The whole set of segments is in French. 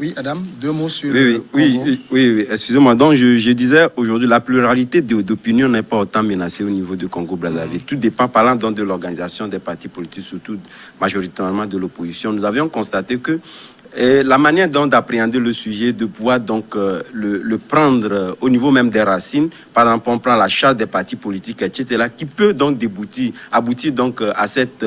Oui, Adam, 2 mots sur oui, le Congo. Oui, excusez-moi. Donc, je disais aujourd'hui, la pluralité d'opinion n'est pas autant menacée au niveau du Congo-Brazzaville. Tout dépend, parlant donc de l'organisation des partis politiques, surtout majoritairement de l'opposition. Nous avions constaté que la manière donc d'appréhender le sujet, de pouvoir donc le prendre au niveau même des racines, par exemple, on prend la charte des partis politiques, etc., qui peut donc aboutir donc à cette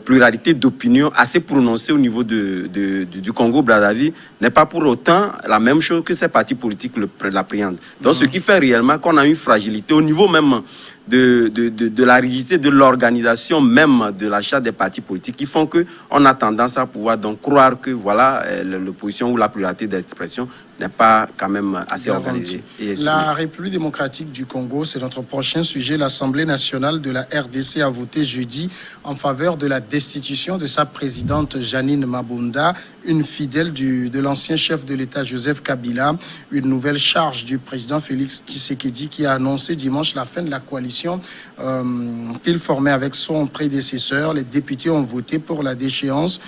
pluralité d'opinions assez prononcée au niveau du Congo-Brazzaville, n'est pas pour autant la même chose que ces partis politiques l'appréhendent. Donc, ce qui fait réellement qu'on a une fragilité au niveau même de la rigidité de l'organisation même de la charte des partis politiques, qui font qu'on a tendance à pouvoir donc croire que voilà, l'opposition ou la pluralité d'expression n'est pas quand même assez organisée. La République démocratique du Congo, c'est notre prochain sujet. L'Assemblée nationale de la RDC a voté jeudi en faveur de la destitution de sa présidente Janine Mabunda, une fidèle de l'ancien chef de l'État Joseph Kabila. Une nouvelle charge du président Félix Tshisekedi qui a annoncé dimanche la fin de la coalition qu'il formait avec son prédécesseur. Les députés ont voté pour la déchéance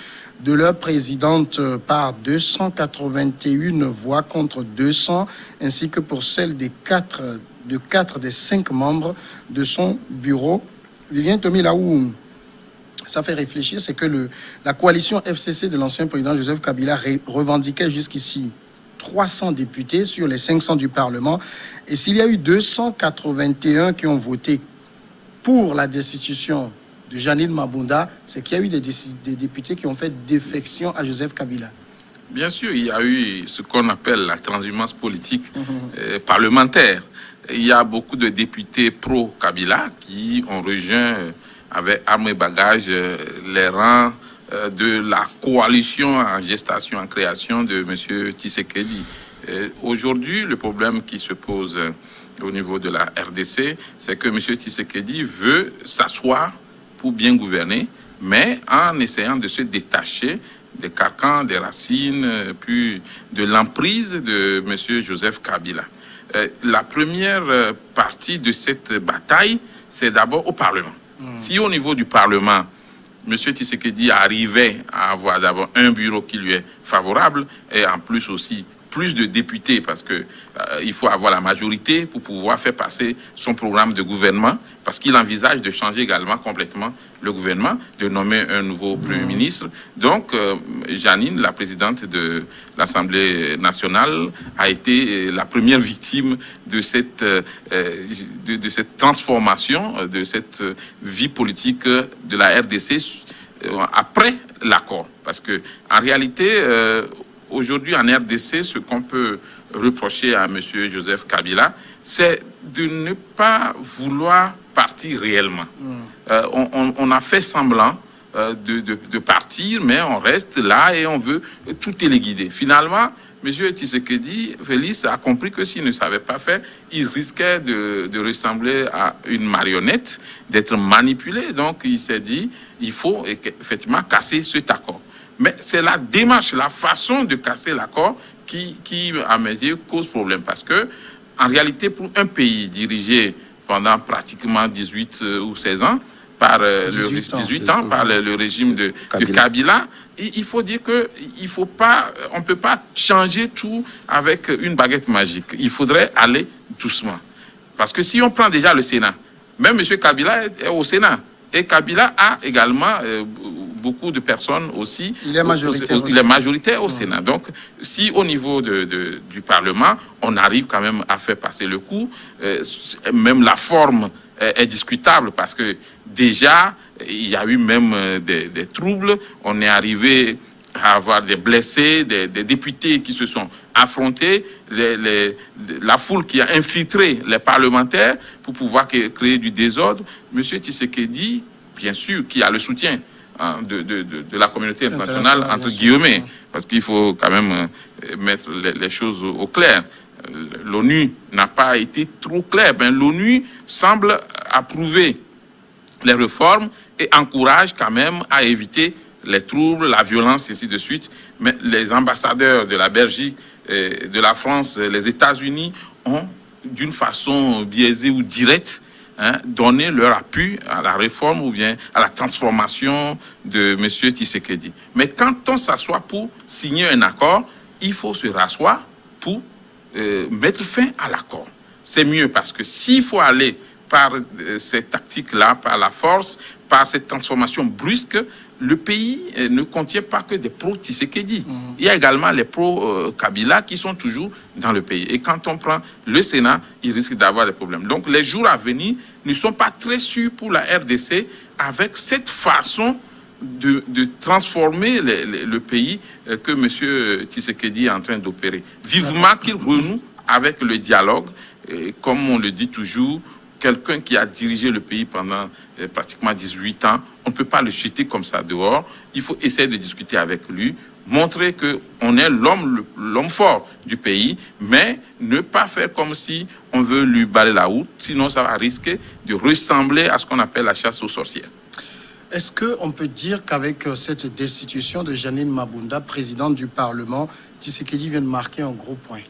de leur présidente par 281 voix contre 200, ainsi que pour celle de 4 des 5 membres de son bureau. Vivien Tomi, là où ça fait réfléchir, c'est que la coalition FCC de l'ancien président Joseph Kabila revendiquait jusqu'ici 300 députés sur les 500 du Parlement. Et s'il y a eu 281 qui ont voté pour la destitution de Janine Mabunda, c'est qu'il y a eu des députés qui ont fait défection à Joseph Kabila. Bien sûr, il y a eu ce qu'on appelle la transhumance politique parlementaire. Il y a beaucoup de députés pro-Kabila qui ont rejoint avec armes et bagages les rangs de la coalition en gestation, en création de M. Tshisekedi. Aujourd'hui, le problème qui se pose au niveau de la RDC, c'est que M. Tshisekedi veut s'asseoir pour bien gouverner, mais en essayant de se détacher des carcans, des racines, puis de l'emprise de M. Joseph Kabila. La première partie de cette bataille, c'est d'abord au Parlement. Si au niveau du Parlement, M. Tshisekedi arrivait à avoir d'abord un bureau qui lui est favorable, et en plus aussi plus de députés, parce que il faut avoir la majorité pour pouvoir faire passer son programme de gouvernement, parce qu'il envisage de changer également complètement le gouvernement, de nommer un nouveau Premier ministre. Donc, Janine, la présidente de l'Assemblée nationale, a été la première victime de cette transformation, de cette vie politique de la RDC après l'accord. Parce que, en réalité, aujourd'hui, en RDC, ce qu'on peut reprocher à M. Joseph Kabila, c'est de ne pas vouloir partir réellement. On a fait semblant de partir, mais on reste là et on veut tout téléguider. Finalement, M. Tshisekedi, Félix, a compris que s'il ne savait pas faire, il risquait de ressembler à une marionnette, d'être manipulé. Donc, il s'est dit, il faut effectivement casser cet accord. Mais c'est la démarche, la façon de casser l'accord qui à mes yeux, cause problème. Parce que, en réalité, pour un pays dirigé pendant pratiquement 18 ou 16 ans, par le régime de Kabila, il faut dire que on ne peut pas changer tout avec une baguette magique. Il faudrait aller doucement. Parce que si on prend déjà le Sénat, même M. Kabila est au Sénat. Et Kabila a également beaucoup de personnes aussi. Il est majoritaire au Sénat. Donc, si au niveau du Parlement, on arrive quand même à faire passer le coup, même la forme est discutable parce que déjà, il y a eu même des troubles. On est arrivé à avoir des blessés, des députés qui se sont affrontés, la foule qui a infiltré les parlementaires pour pouvoir créer du désordre. Monsieur Tshisekedi, bien sûr, qui a le soutien de la communauté internationale, entre guillemets, parce qu'il faut quand même mettre les choses au clair. L'ONU n'a pas été trop claire. L'ONU semble approuver les réformes et encourage quand même à éviter les troubles, la violence, et ainsi de suite. Mais les ambassadeurs de la Belgique, de la France, les États-Unis ont, d'une façon biaisée ou directe, donné leur appui à la réforme ou bien à la transformation de M. Tshisekedi. Mais quand on s'assoit pour signer un accord, il faut se rasseoir pour mettre fin à l'accord. C'est mieux parce que s'il faut aller par ces tactiques-là, par la force, par cette transformation brusque, le pays ne contient pas que des pro-Tshisekedi. Il y a également les pro-Kabila qui sont toujours dans le pays. Et quand on prend le Sénat, il risque d'avoir des problèmes. Donc les jours à venir ne sont pas très sûrs pour la RDC avec cette façon de transformer le pays que M. Tshisekedi est en train d'opérer. Vivement qu'il renoue avec le dialogue, comme on le dit toujours, quelqu'un qui a dirigé le pays pendant pratiquement 18 ans, on ne peut pas le jeter comme ça dehors. Il faut essayer de discuter avec lui, montrer qu'on est l'homme fort du pays, mais ne pas faire comme si on veut lui barrer la route, sinon ça va risquer de ressembler à ce qu'on appelle la chasse aux sorcières. Est-ce qu'on peut dire qu'avec cette destitution de Janine Mabunda, présidente du Parlement, Tshisekedi vient de marquer un gros point?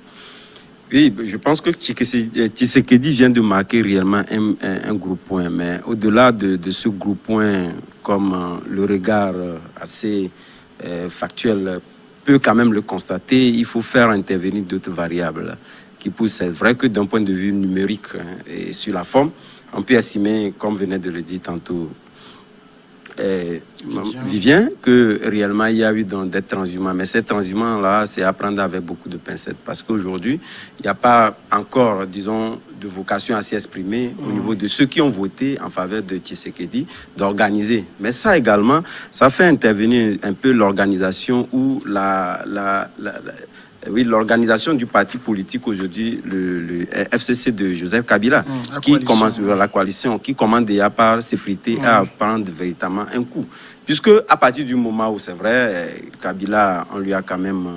Oui, je pense que Tshisekedi vient de marquer réellement un gros point. Mais au-delà de ce gros point, comme le regard assez factuel peut quand même le constater, il faut faire intervenir d'autres variables qui poussent. C'est vrai que d'un point de vue numérique et sur la forme, on peut estimer, comme venait de le dire tantôt Vivien, que réellement il y a eu des transhumants. Mais ces transhumants-là, c'est à prendre avec beaucoup de pincettes. Parce qu'aujourd'hui, il n'y a pas encore, disons, de vocation à s'y exprimer au niveau de ceux qui ont voté en faveur de Tshisekedi, d'organiser. Mais ça également, ça fait intervenir un peu l'organisation ou l'organisation du parti politique aujourd'hui, le FCC de Joseph Kabila, qui commence la coalition, qui commande déjà par s'effriter à prendre véritablement un coup. Puisque à partir du moment où c'est vrai, Kabila, on lui a quand même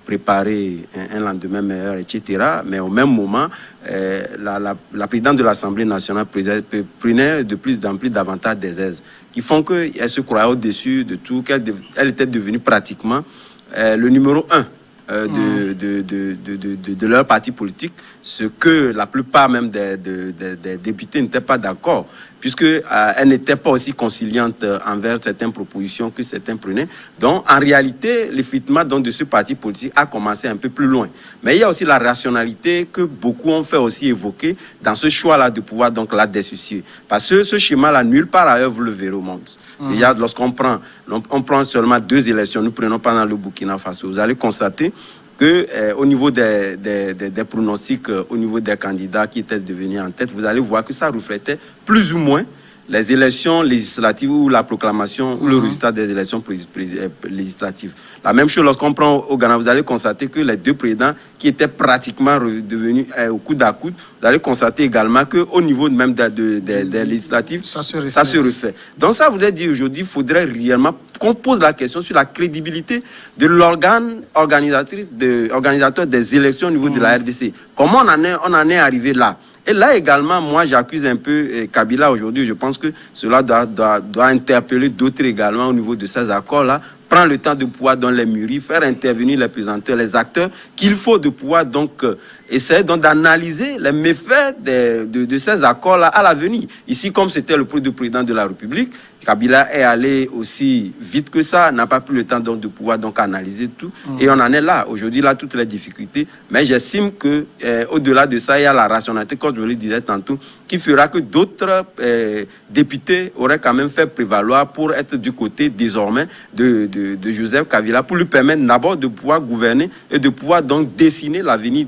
préparé un lendemain meilleur, etc. Mais au même moment, la présidente de l'Assemblée nationale prenait de plus en plus davantage des aises, qui font qu'elle se croyait au-dessus de tout, qu'elle était devenue pratiquement le numéro 1. De leur parti politique, ce que la plupart même des députés n'étaient pas d'accord, puisque elle n'était pas aussi conciliante envers certaines propositions que certains prenaient. Donc, en réalité, l'effritement de ce parti politique a commencé un peu plus loin. Mais il y a aussi la rationalité que beaucoup ont fait aussi évoquer dans ce choix-là de pouvoir donc la dissocier. Parce que ce schéma-là, nulle part ailleurs, vous le verrez au monde. Déjà, lorsqu'on prend seulement 2 élections, nous prenons pendant le Burkina Faso, vous allez constater que au niveau des pronostics, au niveau des candidats qui étaient devenus en tête, vous allez voir que ça reflétait plus ou moins les élections législatives ou la proclamation ou le résultat des élections législatives. La même chose lorsqu'on prend au Ghana, vous allez constater que les 2 présidents qui étaient pratiquement devenus au coude à coude, vous allez constater également qu'au niveau même des législatives, ça se refait. Donc ça vous a dit aujourd'hui, il faudrait réellement qu'on pose la question sur la crédibilité de l'organe organisateur des élections au niveau de la RDC. Comment on en est arrivé là? Et là également, moi j'accuse un peu Kabila aujourd'hui. Je pense que cela doit interpeller d'autres également au niveau de ces accords-là. Prendre le temps de pouvoir dans les mûrir, faire intervenir les présenteurs, les acteurs, qu'il faut de pouvoir donc essayer donc d'analyser les méfaits de ces accords-là à l'avenir. Ici, comme c'était le président de la République, Kabila est allé aussi vite que ça, n'a pas pris le temps donc de pouvoir donc analyser tout. Et on en est là. Aujourd'hui, là, toutes les difficultés. Mais j'estime que au-delà de ça, il y a la rationalité, comme je le disais tantôt, qui fera que d'autres députés auraient quand même fait prévaloir pour être du côté désormais de Joseph Kabila, pour lui permettre d'abord de pouvoir gouverner et de pouvoir donc dessiner l'avenir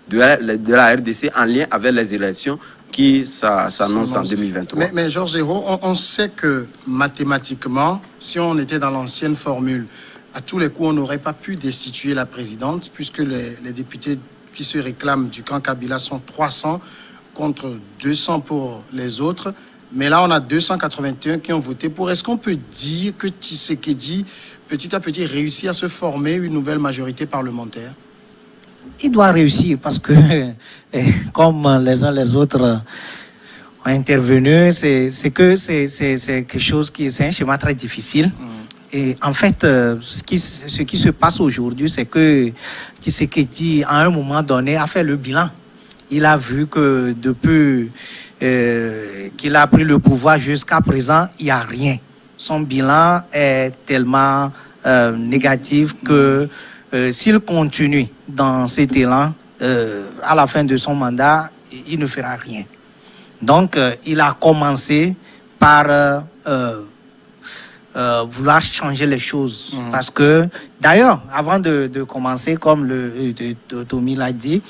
de la RDC en lien avec les élections qui s'annonce en 2023. Mais Georges Hérault, on sait que mathématiquement, si on était dans l'ancienne formule, à tous les coups, on n'aurait pas pu destituer la présidente, puisque les députés qui se réclament du camp Kabila sont 300 contre 200 pour les autres. Mais là, on a 281 qui ont voté pour. Est-ce qu'on peut dire que Tshisekedi, petit à petit, réussit à se former une nouvelle majorité parlementaire? Il doit réussir parce que, comme les uns les autres ont intervenu, c'est quelque chose c'est un schéma très difficile. Et en fait, ce qui se passe aujourd'hui, c'est que Tshisekedi, à un moment donné, a fait le bilan. Il a vu que depuis qu'il a pris le pouvoir jusqu'à présent, il n'y a rien. Son bilan est tellement négatif que s'il continue dans cet élan, à la fin de son mandat, il ne fera rien. Donc, il a commencé par vouloir changer les choses. Parce que, d'ailleurs, avant de commencer, comme Tommy l'a dit,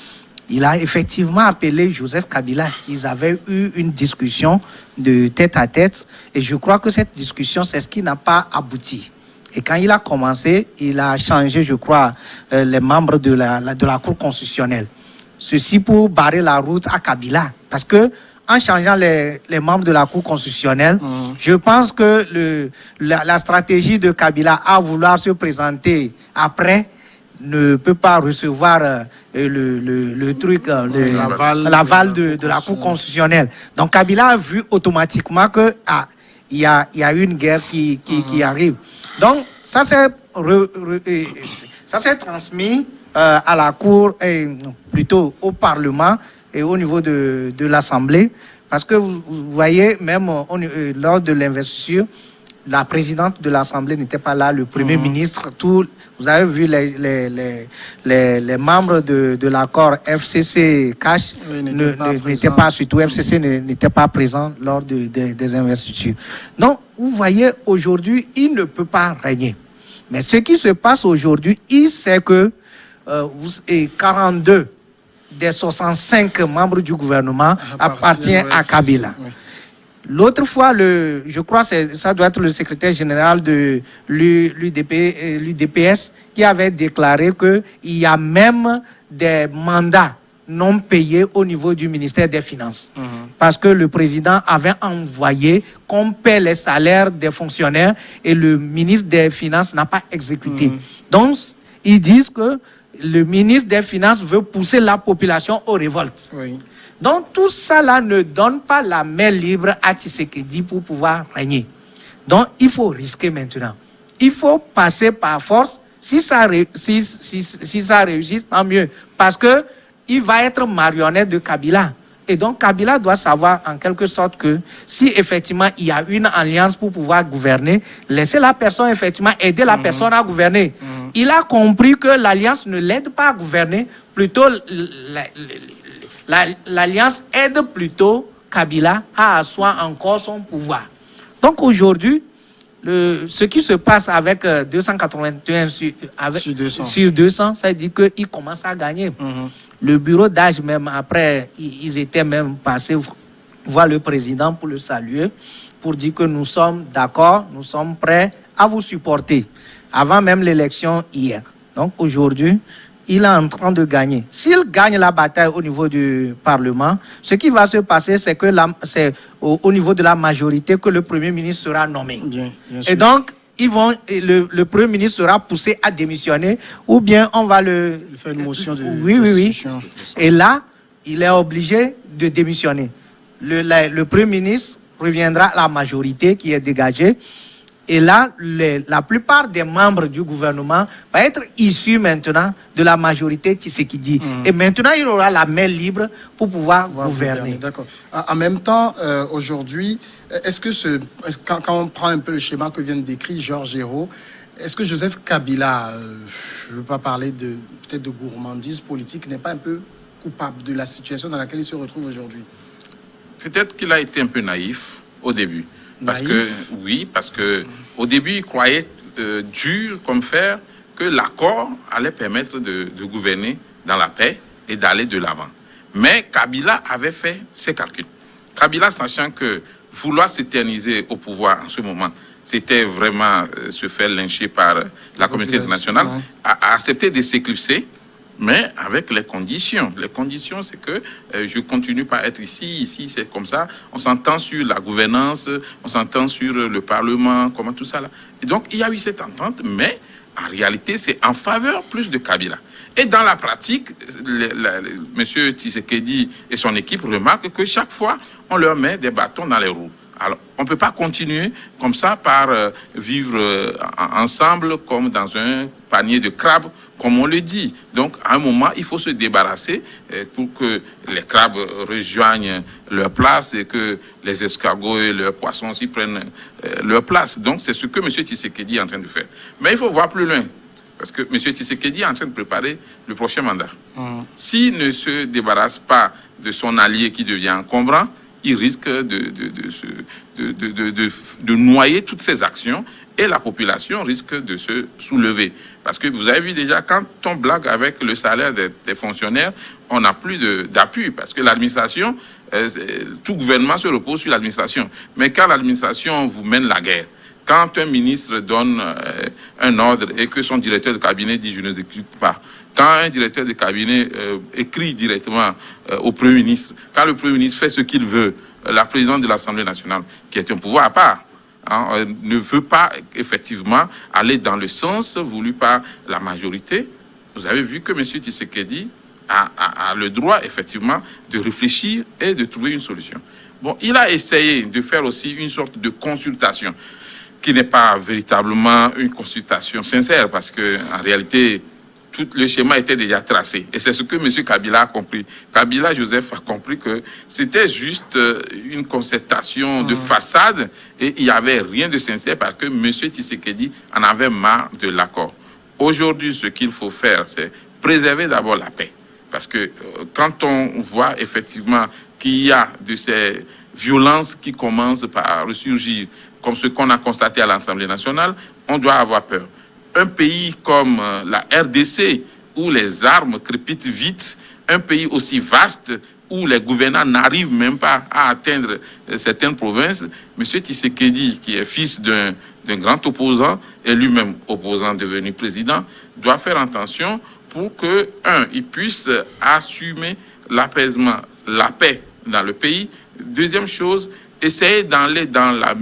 il a effectivement appelé Joseph Kabila. Ils avaient eu une discussion de tête à tête. Et je crois que cette discussion, c'est ce qui n'a pas abouti. Et quand il a commencé, il a changé, je crois, les membres de la Cour constitutionnelle. Ceci pour barrer la route à Kabila. Parce que, en changeant les membres de la Cour constitutionnelle, je pense que la stratégie de Kabila à vouloir se présenter après ne peut pas recevoir le truc, l'aval de la Cour constitutionnelle. Donc Kabila a vu automatiquement que il y a une guerre qui arrive. Donc ça s'est transmis à la Cour, plutôt au Parlement et au niveau de l'Assemblée, parce que vous voyez, même lors de l'investiture, la présidente de l'Assemblée n'était pas là, le Premier ministre, vous avez vu les membres de l'accord FCC-CACH n'étaient pas, surtout FCC n'était pas présent lors des investitures. Donc, vous voyez, aujourd'hui, il ne peut pas régner. Mais ce qui se passe aujourd'hui, il sait que 42 des 65 membres du gouvernement appartiennent à Kabila. Oui. L'autre fois, je crois que ça doit être le secrétaire général de l'UDPS qui avait déclaré qu'il y a même des mandats non payés au niveau du ministère des Finances. Parce que le président avait envoyé qu'on paie les salaires des fonctionnaires et le ministre des Finances n'a pas exécuté. Donc, ils disent que le ministre des Finances veut pousser la population aux révoltes. Oui. Donc, tout ça là ne donne pas la main libre à Tshisekedi pour pouvoir régner. Donc, il faut risquer maintenant. Il faut passer par force. Si ça réussit, tant mieux. Parce qu'il va être marionnette de Kabila. Et donc, Kabila doit savoir en quelque sorte que si effectivement il y a une alliance pour pouvoir gouverner, laisser la personne effectivement aider la personne à gouverner. Il a compris que l'alliance ne l'aide pas à gouverner, plutôt l'alliance aide plutôt Kabila à asseoir encore son pouvoir. Donc aujourd'hui, ce qui se passe avec 281 sur 200, ça dit qu'il commence à gagner. Le bureau d'âge même, après, ils étaient même passés voir le président pour le saluer, pour dire que nous sommes d'accord, nous sommes prêts à vous supporter, avant même l'élection hier. Donc aujourd'hui, il est en train de gagner. S'il gagne la bataille au niveau du Parlement, ce qui va se passer, c'est que c'est au niveau de la majorité que le Premier ministre sera nommé. Bien sûr. Et donc, le Premier ministre sera poussé à démissionner, ou bien on va il fait une motion de oui. Et là, il est obligé de démissionner. Le Premier ministre reviendra à la majorité qui est dégagée. Et là, la plupart des membres du gouvernement vont être issus maintenant de la majorité Tshisekedi. Et maintenant, il aura la main libre pour pouvoir gouverner. D'accord. En même temps, aujourd'hui, est-ce que quand on prend un peu le schéma que vient de décrire Georges Hérault, est-ce que Joseph Kabila, je ne veux pas parler peut-être de gourmandise politique, n'est pas un peu coupable de la situation dans laquelle il se retrouve aujourd'hui? Peut-être qu'il a été un peu naïf au début. Parce que au début, il croyait dur comme fer que l'accord allait permettre de gouverner dans la paix et d'aller de l'avant. Mais Kabila avait fait ses calculs. Kabila, sachant que vouloir s'éterniser au pouvoir en ce moment, c'était vraiment se faire lyncher par la communauté internationale, a accepté de s'éclipser, mais avec les conditions. Les conditions, c'est que je continue pas à être ici c'est comme ça. On s'entend sur la gouvernance, on s'entend sur le Parlement, comment tout ça là. Et donc, il y a eu cette entente, mais en réalité, c'est en faveur plus de Kabila. Et dans la pratique, M. Tshisekedi et son équipe remarquent que chaque fois, on leur met des bâtons dans les roues. Alors, on ne peut pas continuer comme ça par vivre ensemble comme dans un panier de crabes, comme on le dit. Donc, à un moment, il faut se débarrasser pour que les crabes rejoignent leur place et que les escargots et leurs poissons aussi prennent leur place. Donc, c'est ce que M. Tshisekedi est en train de faire. Mais il faut voir plus loin. Parce que M. Tshisekedi est en train de préparer le prochain mandat. S'il ne se débarrasse pas de son allié qui devient encombrant, il risque de noyer toutes ses actions et la population risque de se soulever. Parce que vous avez vu déjà, quand on blague avec le salaire des fonctionnaires, on n'a plus d'appui. Parce que l'administration, tout gouvernement se repose sur l'administration. Mais quand l'administration vous mène la guerre, quand un ministre donne un ordre et que son directeur de cabinet dit « je ne exécute pas », quand un directeur de cabinet écrit directement au Premier ministre, quand le Premier ministre fait ce qu'il veut, la présidente de l'Assemblée nationale, qui est un pouvoir à part, ne veut pas effectivement aller dans le sens voulu par la majorité. Vous avez vu que M. Tshisekedi a le droit effectivement de réfléchir et de trouver une solution. Bon, il a essayé de faire aussi une sorte de consultation qui n'est pas véritablement une consultation sincère parce que en réalité, tout le schéma était déjà tracé. Et c'est ce que M. Kabila a compris. Kabila Joseph a compris que c'était juste une concertation de façade et il n'y avait rien de sincère parce que M. Tshisekedi en avait marre de l'accord. Aujourd'hui, ce qu'il faut faire, c'est préserver d'abord la paix. Parce que quand on voit effectivement qu'il y a de ces violences qui commencent par ressurgir, comme ce qu'on a constaté à l'Assemblée nationale, on doit avoir peur. Un pays comme la RDC, où les armes crépitent vite, un pays aussi vaste, où les gouvernants n'arrivent même pas à atteindre certaines provinces, M. Tshisekedi, qui est fils d'un grand opposant, et lui-même opposant devenu président, doit faire attention pour que, il puisse assumer l'apaisement, la paix dans le pays. Deuxième chose, essayer d'aller dans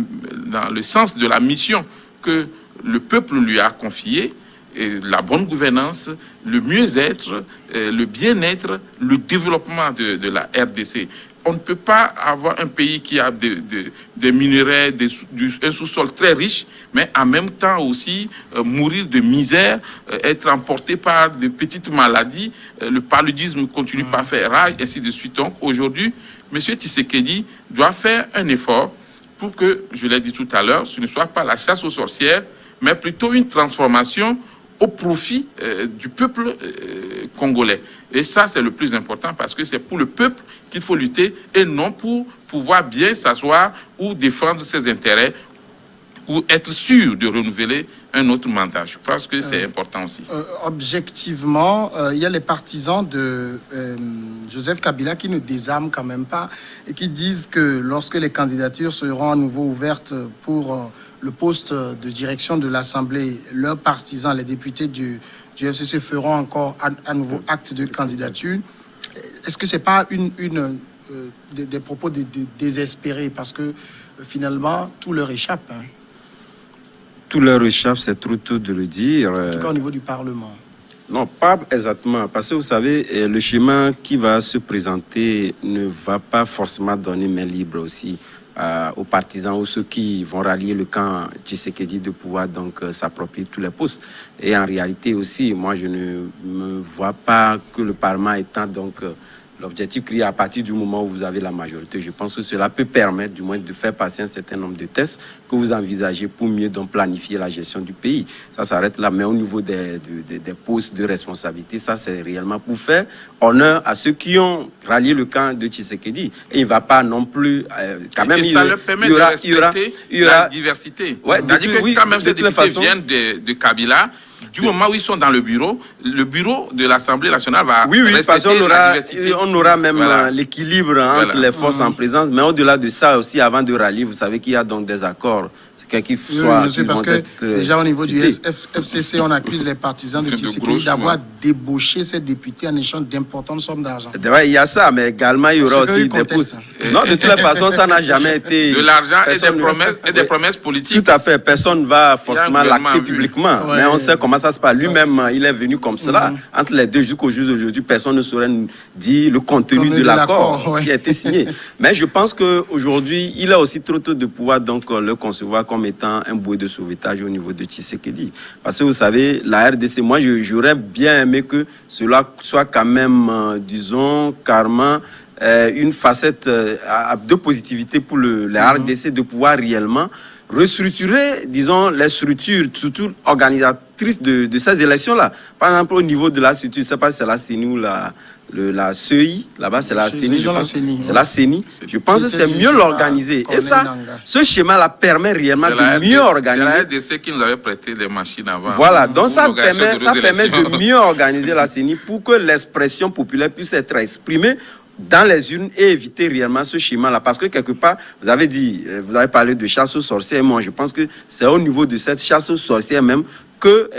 le sens de la mission que le peuple lui a confiée, la bonne gouvernance, le mieux-être, le bien-être, le développement de la RDC. On ne peut pas avoir un pays qui a des minerais, un sous-sol très riche, mais en même temps aussi mourir de misère, être emporté par de petites maladies, le paludisme continue pas à faire rage, ainsi de suite. Donc aujourd'hui, M. Tshisekedi doit faire un effort pour que, je l'ai dit tout à l'heure, ce ne soit pas la chasse aux sorcières, mais plutôt une transformation au profit du peuple congolais. Et ça, c'est le plus important parce que c'est pour le peuple qu'il faut lutter et non pour pouvoir bien s'asseoir ou défendre ses intérêts ou être sûr de renouveler un autre mandat. Je pense que c'est important aussi. Objectivement, il y a les partisans de Joseph Kabila qui ne désarment quand même pas et qui disent que lorsque les candidatures seront à nouveau ouvertes pour le poste de direction de l'Assemblée, leurs partisans, les députés du FCC feront encore à nouveau acte de candidature. Est-ce que ce n'est pas des propos désespérés parce que finalement, tout leur échappe, hein? Tout leur échappe, c'est trop tôt de le dire. En tout cas au niveau du Parlement. Non, pas exactement. Parce que vous savez, le schéma qui va se présenter ne va pas forcément donner main libre aussi aux partisans ou ceux qui vont rallier le camp Tshisekedi de pouvoir donc s'approprier tous les postes. Et en réalité aussi, moi je ne me vois pas que le Parlement étant donc l'objectif créé à partir du moment où vous avez la majorité. Je pense que cela peut permettre du moins de faire passer un certain nombre de tests que vous envisagez pour mieux donc planifier la gestion du pays. Ça s'arrête là, mais au niveau des postes de responsabilité, ça c'est réellement pour faire honneur à ceux qui ont rallié le camp de Tshisekedi. Et il ne va pas non plus... quand même, et ça leur permet de respecter la diversité. Ouais, c'est-à-dire que quand même ces députés viennent de Kabila, du moment où ils sont dans le bureau de l'Assemblée nationale va respecter la diversité. On aura même l'équilibre entre les forces en présence, mais au-delà de ça aussi, avant de rallier, vous savez qu'il y a donc des accords. Parce que déjà au niveau du FCC, on accuse les partisans de Tshisekedi d'avoir débauché ces députés en échange d'importantes sommes d'argent. Il y a ça, mais également il y aura aussi des postes. Non, de toute façon, ça n'a jamais été... De l'argent et des promesses politiques. Tout à fait, personne ne va forcément l'acter publiquement. Mais on sait comment ça se passe. Lui-même, il est venu comme cela. Entre les deux jusqu'au jour d'aujourd'hui, personne ne saurait nous dire le contenu de l'accord qui a été signé. Mais je pense qu'aujourd'hui, il a aussi trop tôt de pouvoir donc le concevoir comme étant un bouée de sauvetage au niveau de Tshisekedi. Parce que vous savez, la RDC, moi j'aurais bien aimé que cela soit quand même, disons, carrément une facette de positivité pour la RDC de pouvoir réellement restructurer, disons, les structures, surtout organisatrices actrice de ces élections-là. Par exemple, au niveau de la structure, je ne sais pas si c'est la CENI ou la CEI, là-bas c'est la CENI. C'est la CENI. Je pense que c'est mieux l'organiser. Et ça, ce schéma-là permet réellement de mieux organiser. C'est la RDC qui nous avait prêté des machines avant. Voilà, donc ça permet de mieux organiser la CENI pour que l'expression populaire puisse être exprimée dans les urnes et éviter réellement ce schéma-là. Parce que quelque part, vous avez parlé de chasse aux sorcières. Moi, je pense que c'est au niveau de cette chasse aux sorcières même que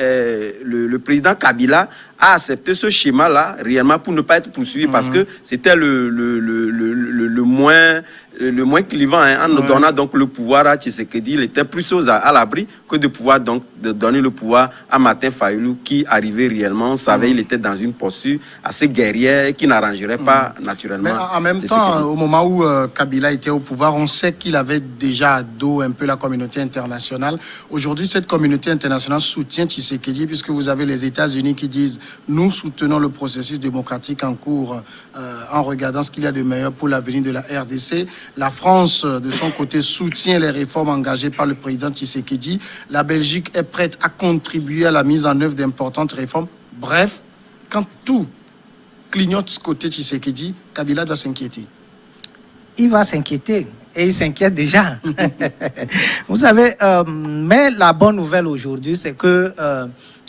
le président Kabila a accepté ce schéma-là réellement pour ne pas être poursuivi parce que c'était le moins clivant en nous donnant donc le pouvoir à Tshisekedi. Il était plus à l'abri que de pouvoir donc de donner le pouvoir à Martin Fayulu qui arrivait réellement. On savait il était dans une posture assez guerrière et qui n'arrangerait pas naturellement. Mais en même temps, au moment où Kabila était au pouvoir, on sait qu'il avait déjà à dos un peu la communauté internationale. Aujourd'hui, cette communauté internationale soutient Tshisekedi puisque vous avez les États-Unis qui disent nous soutenons le processus démocratique en cours en regardant ce qu'il y a de meilleur pour l'avenir de la RDC. La France, de son côté, soutient les réformes engagées par le président Tshisekedi. La Belgique est prête à contribuer à la mise en œuvre d'importantes réformes. Bref, quand tout clignote ce côté Tshisekedi, Kabila doit s'inquiéter. Il va s'inquiéter. Et il s'inquiète déjà. Vous savez, mais la bonne nouvelle aujourd'hui, c'est que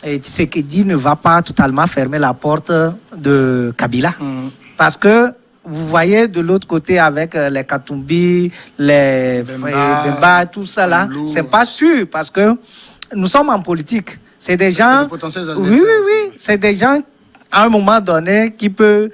Tshisekedi ne va pas totalement fermer la porte de Kabila. Parce que vous voyez de l'autre côté avec les Katumbi, les Bemba, tout ça là, c'est pas sûr parce que nous sommes en politique. C'est des gens. Oui, c'est des gens à un moment donné qui peuvent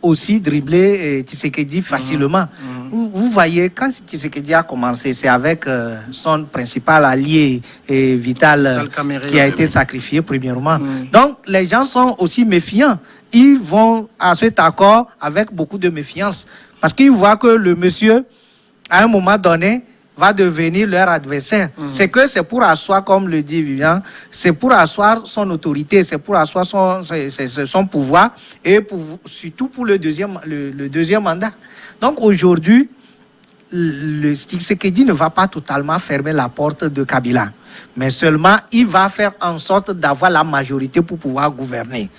aussi dribbler Tshisekedi facilement. Vous voyez, quand Tshisekedi a commencé, c'est avec son principal allié Vital qui a été sacrifié premièrement. Donc, les gens sont aussi méfiants. Ils vont à cet accord avec beaucoup de méfiance. Parce qu'ils voient que le monsieur, à un moment donné, va devenir leur adversaire. C'est que c'est pour asseoir, comme le dit Vivian, c'est pour asseoir son autorité, c'est pour asseoir son pouvoir, et surtout pour le deuxième mandat. Donc aujourd'hui, le Tshisekedi ne va pas totalement fermer la porte de Kabila, mais seulement il va faire en sorte d'avoir la majorité pour pouvoir gouverner.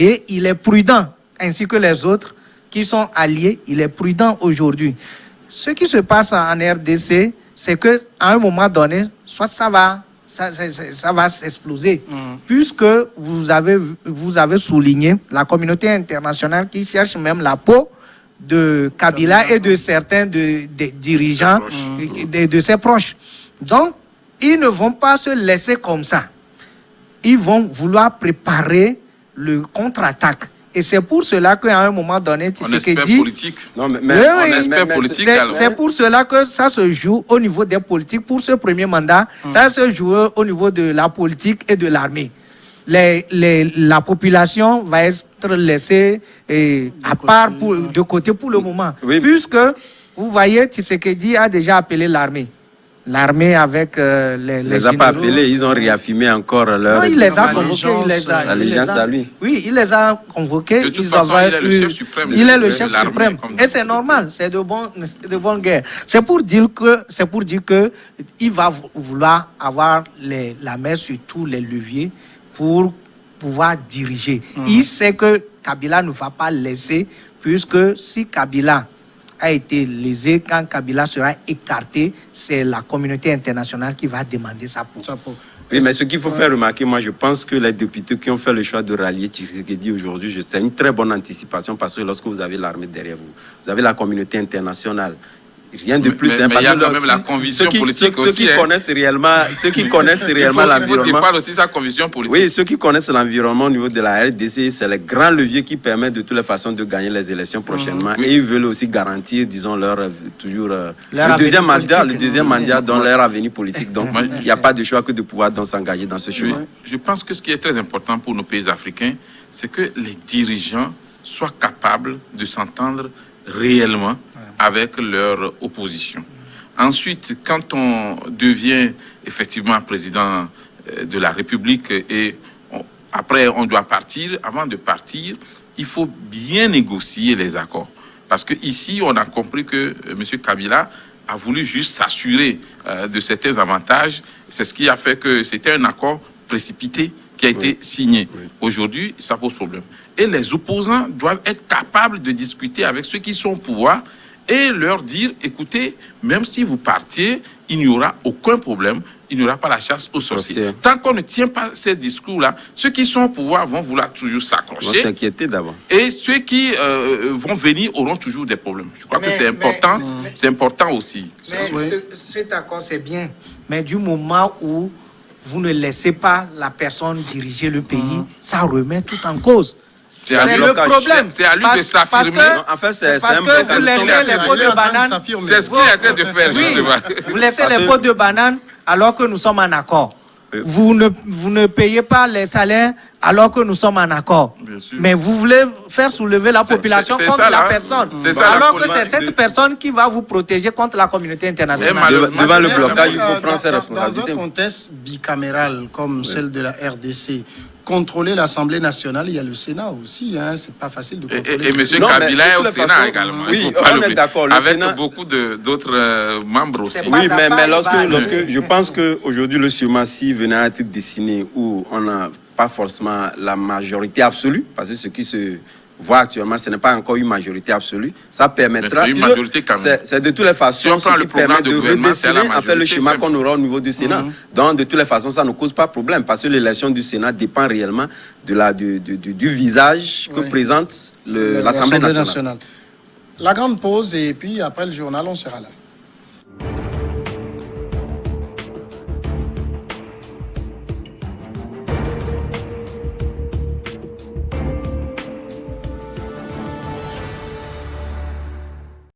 Et il est prudent, ainsi que les autres qui sont alliés, il est prudent aujourd'hui. Ce qui se passe en RDC, c'est qu'à un moment donné, soit ça va s'exploser. Puisque vous avez souligné la communauté internationale qui cherche même la peau de Kabila et de certains des dirigeants, de ses proches. Donc, ils ne vont pas se laisser comme ça. Ils vont vouloir préparer le contre-attaque. Et c'est pour cela qu'à un moment donné, Tshisekedi... politique. Non, politique. C'est pour cela que ça se joue au niveau des politiques. Pour ce premier mandat, ça se joue au niveau de la politique et de l'armée. La population va être laissée à part de côté pour le moment. Oui. Puisque, vous voyez, Tshisekedi a déjà appelé l'armée. L'armée avec les a pas appelés, ils ont réaffirmé encore leur... Non, il les a convoqués. L'allégeance à lui. Oui, il les a convoqués. De toute façon, il est le chef suprême. Il est le chef suprême. Et c'est normal, c'est de bonne guerre. C'est pour dire que il va vouloir avoir la main sur tous les leviers pour pouvoir diriger. Il sait que Kabila ne va pas laisser, puisque si Kabila a été lésé, quand Kabila sera écarté, c'est la communauté internationale qui va demander sa peau. Oui, mais ce qu'il faut faire remarquer, moi je pense que les députés qui ont fait le choix de rallier Tshisekedi aujourd'hui, c'est une très bonne anticipation parce que lorsque vous avez l'armée derrière vous, vous avez la communauté internationale. Rien de plus. Mais il y a quand même la conviction politique aussi. Ceux qui connaissent réellement l'environnement. Il faut défendre aussi sa conviction politique. Oui, ceux qui connaissent l'environnement au niveau de la RDC, c'est le grand levier qui permet de toutes les façons de gagner les élections prochainement. Et ils veulent aussi garantir, disons, le deuxième mandat dans leur avenir politique. Donc, il n'y a pas de choix que de pouvoir s'engager dans ce chemin. Je pense que ce qui est très important pour nos pays africains, c'est que les dirigeants soient capables de s'entendre réellement avec leur opposition. Ensuite, quand on devient effectivement président de la République et après on doit partir, avant de partir, il faut bien négocier les accords. Parce qu'ici, on a compris que M. Kabila a voulu juste s'assurer de certains avantages. C'est ce qui a fait que c'était un accord précipité qui a été signé. Aujourd'hui, ça pose problème. Et les opposants doivent être capables de discuter avec ceux qui sont au pouvoir et leur dire, écoutez, même si vous partiez, il n'y aura aucun problème, il n'y aura pas la chasse aux sorciers. Tant qu'on ne tient pas ces discours-là, ceux qui sont au pouvoir vont vouloir toujours s'accrocher. Vont s'inquiéter d'abord. Et ceux qui vont venir auront toujours des problèmes. Je crois que c'est important, c'est important aussi. Mais cet accord, c'est bien. Mais du moment où vous ne laissez pas la personne diriger le pays, ça remet tout en cause. C'est le problème. C'est à lui de s'affirmer. En fait, c'est parce que vous laissez les pots de banane. C'est ce qu'il est en train de faire, justement. Vous laissez les pots de banane alors que nous sommes en accord. Vous ne payez pas les salaires alors que nous sommes en accord. Mais vous voulez faire soulever la population contre la personne. Alors que c'est cette personne qui va vous protéger contre la communauté internationale. Devant le blocage, il faut prendre ses responsabilités. Dans un contexte bicaméral comme celle de la RDC, contrôler l'Assemblée nationale, il y a le Sénat aussi. Hein, c'est pas facile de contrôler. Et M. Kabila est au Sénat également. Oui, on est d'accord. Avec Sénat, beaucoup d'autres membres aussi. Oui, mais lorsque je pense qu'aujourd'hui, le suprématie venait à être dessiné où on n'a pas forcément la majorité absolue, parce que ce qui se voit actuellement, ce n'est pas encore une majorité absolue. Ça permettra. C'est une majorité quand même. C'est de toutes les façons si on prend ce qui permet de redessiner en fait le schéma qu'on aura au niveau du Sénat. Donc, de toutes les façons, ça ne cause pas problème, parce que l'élection du Sénat dépend réellement du visage que présente l'Assemblée nationale. La grande pause, et puis après le journal, on sera là.